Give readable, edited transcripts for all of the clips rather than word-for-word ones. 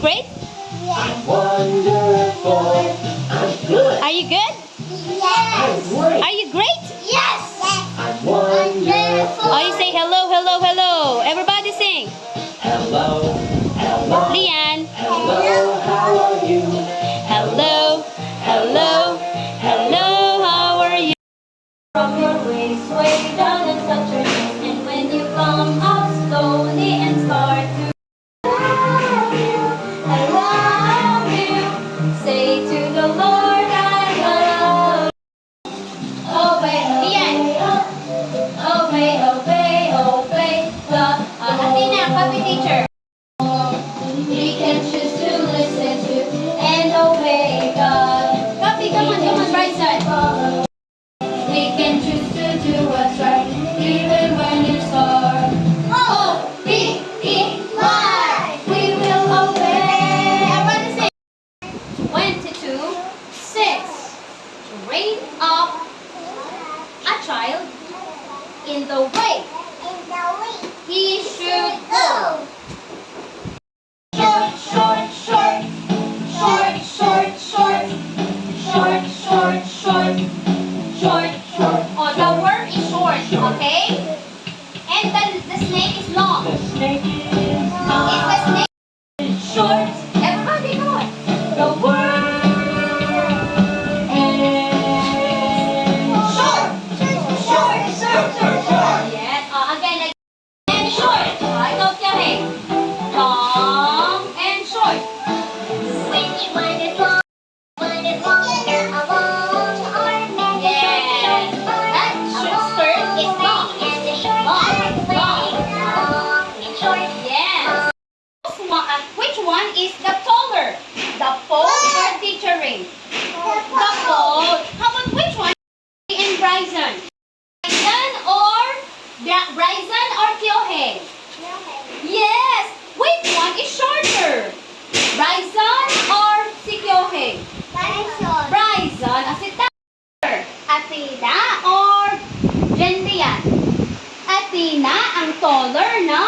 great? I'm wonderful. I'm good. Are you good? I'm great. Are you great? Yes. I'm wonderful. Oh, you say hello, hello, hello. Everybody sing. Hello. Hello. Leanne. Hello. How are you? Hello, hello, hello. How are you? From your waist way down and touch your knees. And when you come up slowly and start to I love you. Say to the Lord, I love you. Obey, obey, obey, obey the Athena, copy teacher. We can choose to listen to and obey God. Copy, come on, right side. We can choose to do what's right, even when it's hard. O-B-E-Y. We will obey. Everybody say 22, 6. Train up a child in the way he should go. Short, short, short. Short, short, short. Short, short, short. Short, short. Oh, the word is short, okay? And the snake is long. The snake is Is long. the snake short? Everybody go on. The word is Short. Short, short, short, short. Yes. Again. And short. Ikaw tiyahin. Long and short. Which one is long? One is longer. A long arm and a short, short arm. That skirt is long. And the short arm leg. Long and short. Yes. Which one is the taller? The pole or teacher Rain? The pole. How about which one? And Bryson? Bryson or Kyohei? Yes. Which one is shorter? Bryson or si Kyohei? Bryson. Si taller. Athena or Jendian? Athena ang taller, no?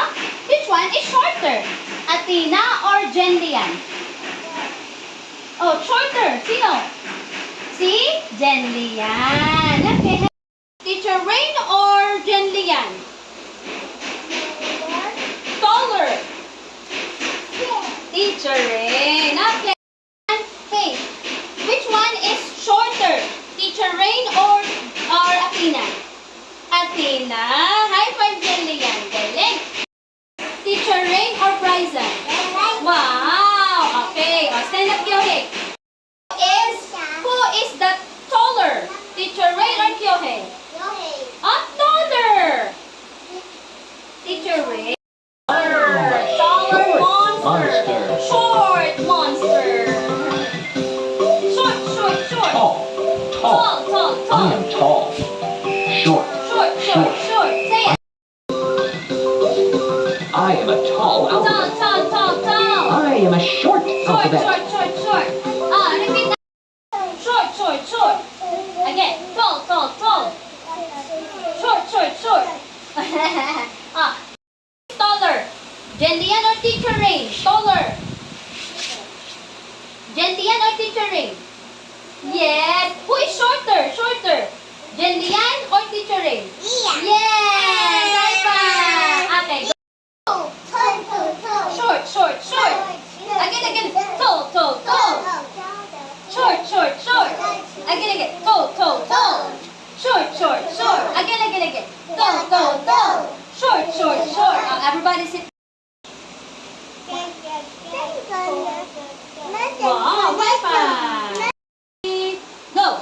Which one is shorter? Athena or Jendian? Oh, shorter. Sino? Si Jendian. Okay. Teacher Rain or Jendian? Taller. Teacher Rain. Okay. Hey, which one is shorter? Teacher Rain or Athena? Athena. High five, Jendian. Galing. Teacher Rain or Bryson? Wow. Okay. Stand up, Kyohei. Who is the taller? Teacher Rain or Kyohei? Taller. Teacher Rain. Taller monster. Short monster. Short, short, short. tall. Tall. Tall, I tall, am tall. Short. Short, short, short. Say it. I am a tall Tall, alphabet. tall, tall, tall. I am a short Short, alphabet. short, short, short. Repeat that. Short, short, short. Again. Tall, tall, tall. Short, short, short. Taller. Jendian or Teacher Rain? Taller. Jendian or Teacher Rain? Yes. Who is shorter? Shorter. Jendian or Teacher Rain? Yes. High five. Okay. Go. Short, short, short. Again. Tall, tall, tall. Short, short, short. Again. Tall, tall, tall. Short, short, short. Again. Tall, tall, tall. Short, short, short. Everybody sit. Wow, high five. Go.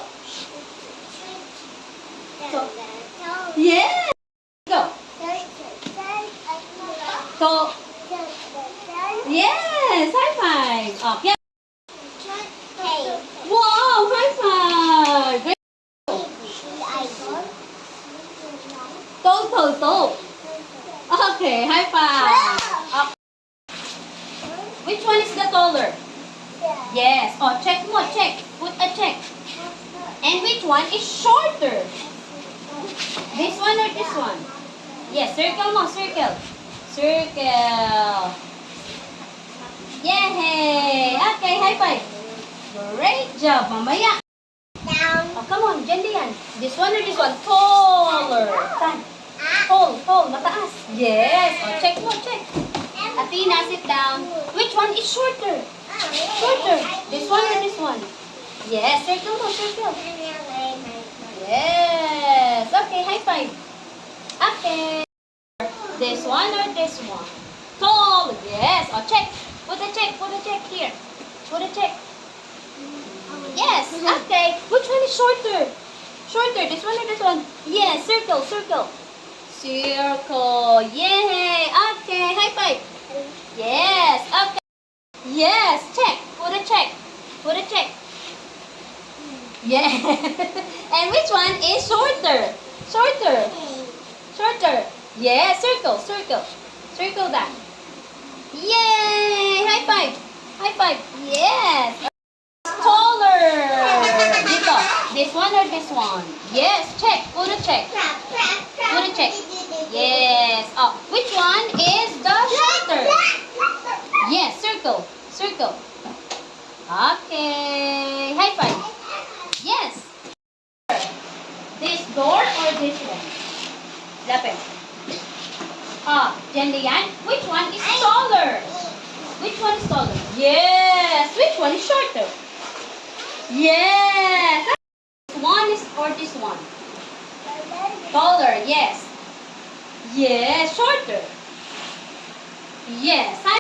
Yeah. Go. Tall. Yes. High five. Yeah. Wow, high five. Great. Tall. Okay, high five. Which one is the taller? Yes. Oh, check mo. Check. Put a check. And which one is shorter? This one or this one? Yes, circle mo. Circle. Yay! Okay, high five. Great job. Mamaya. Down. Oh, come on, dyan yan. This one or this one? Taller. Saan? Tall, mataas. Yes. Oh, check mo, check. Athena, sit down. Which one is shorter? Shorter. This one or this one? Yes, circle mo, circle. Yes. Okay, high five. Okay. This one or this one? Tall. Yes. Oh, check. Put a check here. Put a check. Yes. Okay. Which one is shorter? Shorter. This one or this one? Yes. Circle. Circle. Yay. Okay. High five. Yes. Okay. Yes. Check. Put a check. Put a check. Yes. And which one is shorter? Shorter. Shorter. Yes. Circle. Circle. Circle that. Yay. High five. High five. Yes. Taller. Dito. This one or this one? Yes. Check. Put a check. Put a check. Yes. Oh, which one is the shorter? Yes. Circle. Circle. Okay. High five. Yes. This door or this one? Lapit. Ah, dyan yan. Which one is taller? Which one is taller? Yes. Which one is shorter? Yes. One is or this one? Taller. Yes. Yes. Shorter. Yes.